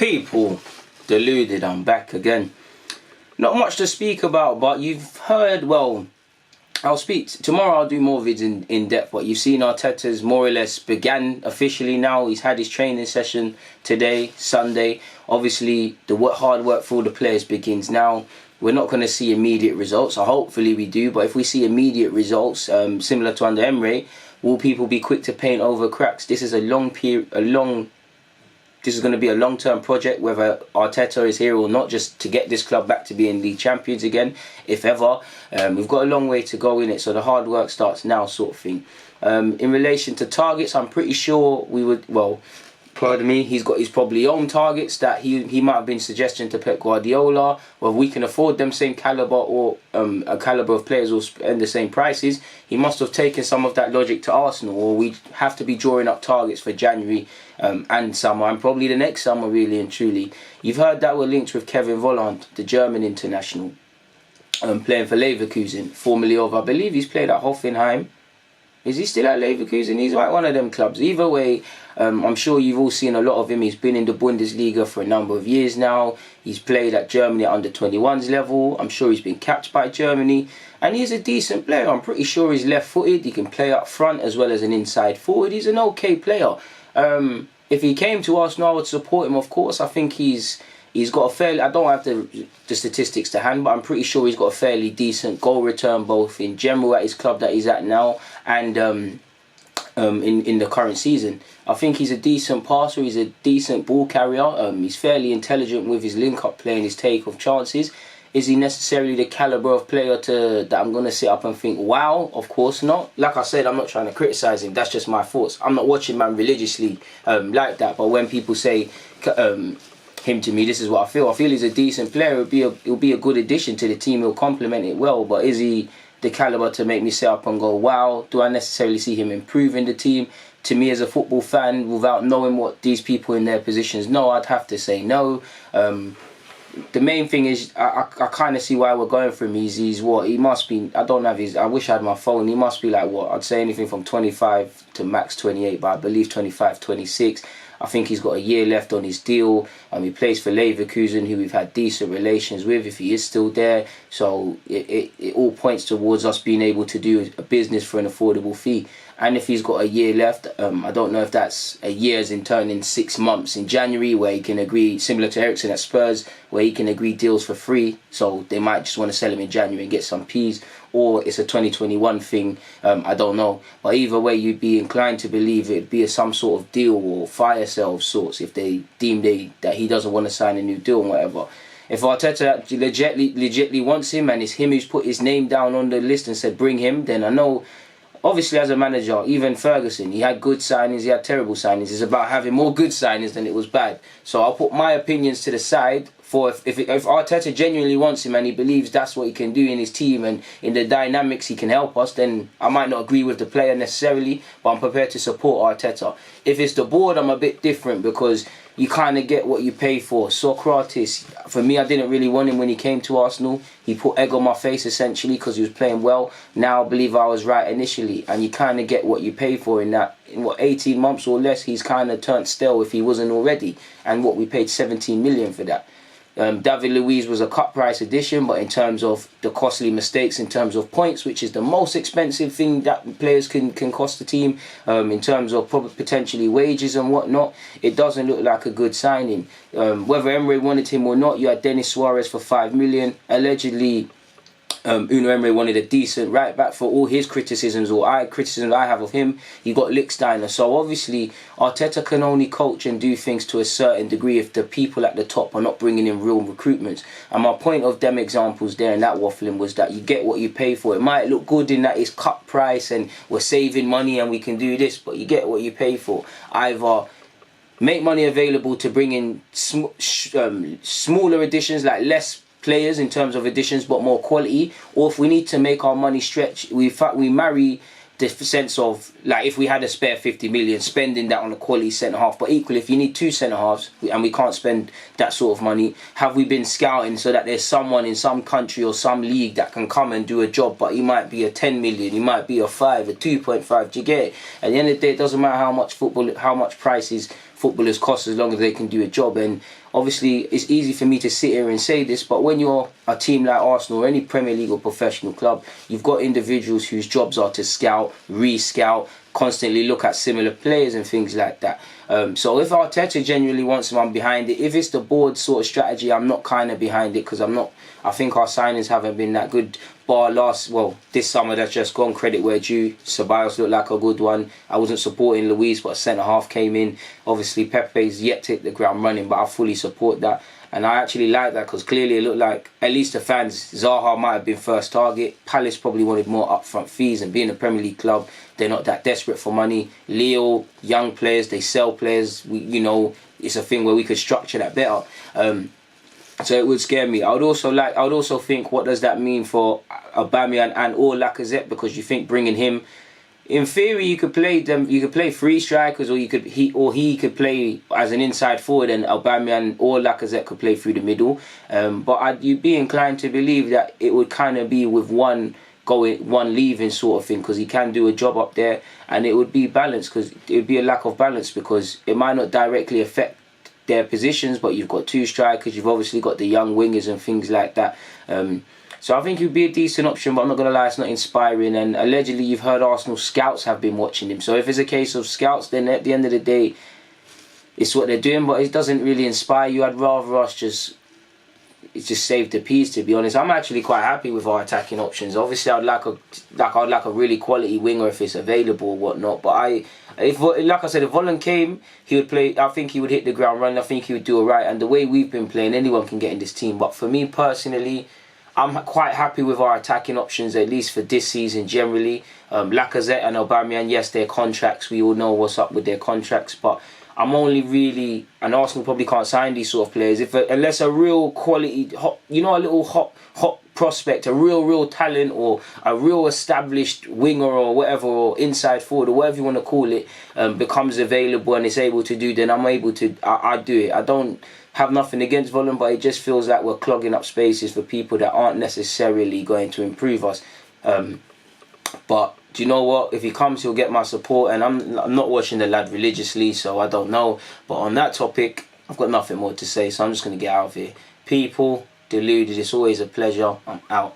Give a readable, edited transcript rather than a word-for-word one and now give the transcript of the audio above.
People, Deluded, I'm back again. Not much to speak about, but you've heard, well, I'll speak, tomorrow I'll do more vids in depth, but you've seen Arteta's more or less began officially now. He's had his training session today, Sunday. Obviously, the hard work for all the players begins now. We're not going to see immediate results, so hopefully we do, but if we see immediate results, similar to under Emre, will people be quick to paint over cracks? This is this is going to be a long-term project, whether Arteta is here or not, just to get this club back to being league champions again, if ever. We've got a long way to go in it, so the hard work starts now, sort of thing. In relation to targets, I'm pretty sure we would, well, pardon me, he's got his probably own targets that he might have been suggesting to Pep Guardiola. Whether we can afford them same calibre or a calibre of players will spend the same prices, he must have taken some of that logic to Arsenal, or we have to be drawing up targets for January and summer, and probably the next summer, really and truly. You've heard that we're linked with Kevin Volland, the German international, playing for Leverkusen, formerly of, I believe he's played at Hoffenheim. Is he still at Leverkusen? He's like one of them clubs. Either way, I'm sure you've all seen a lot of him. He's been in the Bundesliga for a number of years now. He's played at Germany at under-21s level. I'm sure he's been capped by Germany. And he's a decent player. I'm pretty sure he's left-footed. He can play up front as well as an inside forward. He's an okay player. If he came to Arsenal, I would support him, of course. I think he's got a fairly, I don't have the statistics to hand, but I'm pretty sure he's got a fairly decent goal return, both in general at his club that he's at now and in the current season. I think he's a decent passer, he's a decent ball carrier, he's fairly intelligent with his link-up play and his take of chances. Is he necessarily the calibre of player that I'm going to sit up and think, wow? Of course not. Like I said, I'm not trying to criticise him, that's just my thoughts. I'm not watching man religiously like that, but when people say him to me, this is what I feel. I feel he's a decent player. It'll be a good addition to the team. He'll complement it well. But is he the calibre to make me sit up and go, wow? Do I necessarily see him improving the team? To me, as a football fan, without knowing what these people in their positions know, I'd have to say no. The main thing is, I kind of see why we're going for him. He's what? He must be, I don't have his, I wish I had my phone. He must be like what? I'd say anything from 25 to max 28, but I believe 25, 26. I think he's got a year left on his deal. He plays for Leverkusen, who we've had decent relations with, if he is still there. So it all points towards us being able to do a business for an affordable fee. And if he's got a year left, I don't know if that's a year as in turning 6 months in January, where he can agree, similar to Eriksen at Spurs, where he can agree deals for free. So they might just want to sell him in January and get some P's. Or it's a 2021 thing, I don't know. But either way, you'd be inclined to believe it'd be some sort of deal or fire sale of sorts if they deem that he doesn't want to sign a new deal and whatever. If Arteta legitimately wants him and it's him who's put his name down on the list and said bring him, then I know, obviously as a manager, even Ferguson, he had good signings, he had terrible signings. It's about having more good signings than it was bad. So I'll put my opinions to the side. For if Arteta genuinely wants him and he believes that's what he can do in his team and in the dynamics he can help us, then I might not agree with the player necessarily, but I'm prepared to support Arteta. If it's the board, I'm a bit different, because you kind of get what you pay for. Socrates, for me, I didn't really want him when he came to Arsenal. He put egg on my face essentially because he was playing well. Now I believe I was right initially, and you kind of get what you pay for in that. In what, 18 months or less, he's kind of turned stale if he wasn't already, and what we paid 17 million for that. David Luiz was a cut price addition, but in terms of the costly mistakes, in terms of points, which is the most expensive thing that players can cost the team, in terms of probably potentially wages and whatnot, it doesn't look like a good signing. Whether Emre wanted him or not, you had Denis Suarez for 5 million. Allegedly, Unai Emery wanted a decent right back for all his criticisms criticisms I have of him. He got Lichtsteiner. So obviously Arteta can only coach and do things to a certain degree if the people at the top are not bringing in real recruitments. And my point of them examples there and that waffling was that you get what you pay for. It might look good in that it's cut price and we're saving money and we can do this, but you get what you pay for. Either make money available to bring in smaller additions, like less players in terms of additions but more quality, or if we need to make our money stretch, we marry the sense of, like, if we had a spare 50 million, spending that on a quality centre half. But equally, if you need 2 centre halves and we can't spend that sort of money, have we been scouting so that there's someone in some country or some league that can come and do a job, but he might be a 10 million, he might be a 5, a 2.5, do you get it? At the end of the day, it doesn't matter how much price is footballers cost as long as they can do a job. And obviously it's easy for me to sit here and say this, but when you're a team like Arsenal or any Premier League or professional club, you've got individuals whose jobs are to scout, re-scout, constantly look at similar players and things like that. So if Arteta genuinely wants him, I'm behind it. If it's the board sort of strategy, I'm not kind of behind it, because I think our signings haven't been that good. Bar this summer that's just gone, credit where due. Ceballos looked like a good one. I wasn't supporting Luis, but a centre-half came in. Obviously Pepe's yet to hit the ground running, but I fully support that. And I actually like that, because clearly it looked like, at least the fans, Zaha might have been first target. Palace probably wanted more upfront fees, and being a Premier League club, they're not that desperate for money. Leo, young players, they sell players. It's a thing where we could structure that better. So it would scare me. I would also think, what does that mean for Aubameyang and or Lacazette? Because you think bringing him, in theory, you could play them. You could play three strikers, or he could play as an inside forward, and Aubameyang or Lacazette could play through the middle. But you'd be inclined to believe that it would kind of be with one going, one leaving sort of thing, because he can do a job up there, and it would be balanced, because it would be a lack of balance, because it might not directly affect their positions, but you've got two strikers, you've obviously got the young wingers and things like that. So I think it would be a decent option, but I'm not going to lie, it's not inspiring. And allegedly you've heard Arsenal scouts have been watching him. So if it's a case of scouts, then at the end of the day, it's what they're doing, but it doesn't really inspire you. I'd rather us just save the peace, to be honest. I'm actually quite happy with our attacking options. Obviously I'd like a really quality winger if it's available or whatnot, but like I said, if Volland came, he would play. I think he would hit the ground running. I think he would do alright. And the way we've been playing, anyone can get in this team. But for me personally, I'm quite happy with our attacking options, at least for this season generally. Lacazette and Aubameyang, yes, their contracts, we all know what's up with their contracts, but I'm only really, and Arsenal probably can't sign these sort of players unless a real quality, a little hot prospect, a real talent, or a real established winger or whatever, or inside forward or whatever you want to call it, becomes available and is able to do, then I do it. I don't have nothing against Volland, but it just feels like we're clogging up spaces for people that aren't necessarily going to improve us. But do you know what? If he comes, he'll get my support, and I'm not watching the lad religiously, so I don't know. But on that topic, I've got nothing more to say, so I'm just going to get out of here. People, Deluded, it's always a pleasure. I'm out.